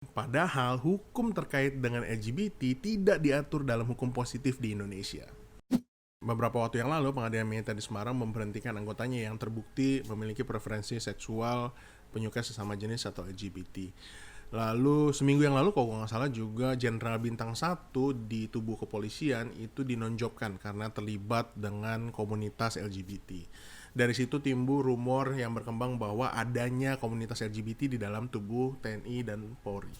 Padahal hukum terkait dengan LGBT tidak diatur dalam hukum positif di Indonesia. Beberapa waktu yang lalu, Pengadilan Militer di Semarang memberhentikan anggotanya yang terbukti memiliki preferensi seksual penyuka sesama jenis atau LGBT. Lalu seminggu yang lalu kalau nggak salah juga Jenderal Bintang 1 di tubuh kepolisian itu dinonjobkan karena terlibat dengan komunitas LGBT. Dari situ timbul rumor yang berkembang bahwa adanya komunitas LGBT di dalam tubuh TNI dan Polri.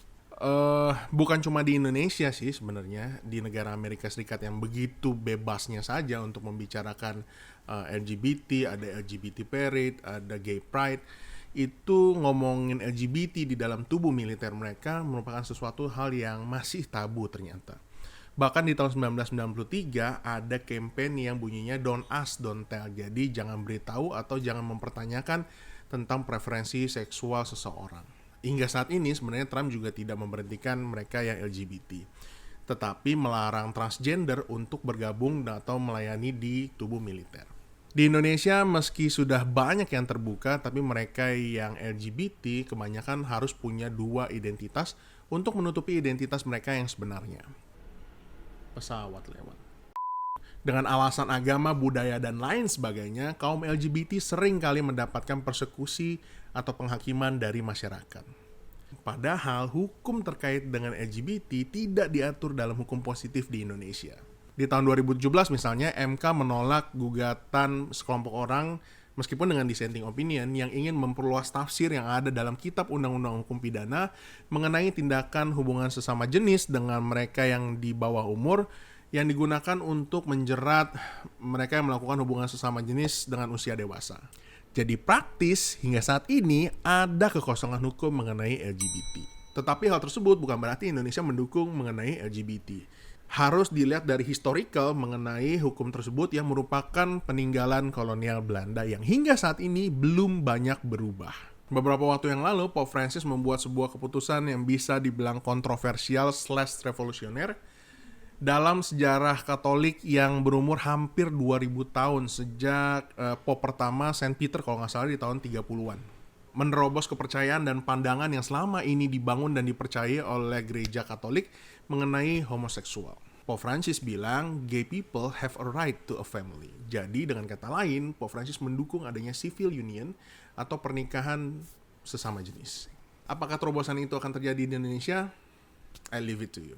Bukan cuma di Indonesia sih sebenarnya, di negara Amerika Serikat yang begitu bebasnya saja untuk membicarakan LGBT, ada LGBT Parade, ada Gay Pride, itu ngomongin LGBT di dalam tubuh militer mereka merupakan sesuatu hal yang masih tabu ternyata. Bahkan di tahun 1993 ada campaign yang bunyinya Don't Ask, Don't Tell. Jadi jangan beritahu atau jangan mempertanyakan tentang preferensi seksual seseorang. Hingga saat ini sebenarnya Trump juga tidak memberhentikan mereka yang LGBT, tetapi melarang transgender untuk bergabung atau melayani di tubuh militer. Di Indonesia meski sudah banyak yang terbuka, tapi mereka yang LGBT kebanyakan harus punya dua identitas untuk menutupi identitas mereka yang sebenarnya. Pesawat lewat. Dengan alasan agama, budaya, dan lain sebagainya, kaum LGBT sering kali mendapatkan persekusi atau penghakiman dari masyarakat. Padahal hukum terkait dengan LGBT tidak diatur dalam hukum positif di Indonesia. Di tahun 2017 misalnya, MK menolak gugatan sekelompok orang meskipun dengan dissenting opinion yang ingin memperluas tafsir yang ada dalam kitab undang-undang hukum pidana mengenai tindakan hubungan sesama jenis dengan mereka yang di bawah umur yang digunakan untuk menjerat mereka yang melakukan hubungan sesama jenis dengan usia dewasa. Jadi praktis hingga saat ini ada kekosongan hukum mengenai LGBT. Tetapi hal tersebut bukan berarti Indonesia mendukung mengenai LGBT. Harus dilihat dari historical mengenai hukum tersebut yang merupakan peninggalan kolonial Belanda yang hingga saat ini belum banyak berubah. Beberapa waktu yang lalu, Pope Francis membuat sebuah keputusan yang bisa dibilang kontroversial / revolusioner dalam sejarah Katolik yang berumur hampir 2000 tahun sejak Pope pertama Saint Peter kalau nggak salah di tahun 30-an. Menerobos kepercayaan dan pandangan yang selama ini dibangun dan dipercayai oleh gereja Katolik mengenai homoseksual. Pope Francis bilang, gay people have a right to a family. Jadi dengan kata lain, Pope Francis mendukung adanya civil union atau pernikahan sesama jenis. Apakah terobosan itu akan terjadi di Indonesia? I leave it to you.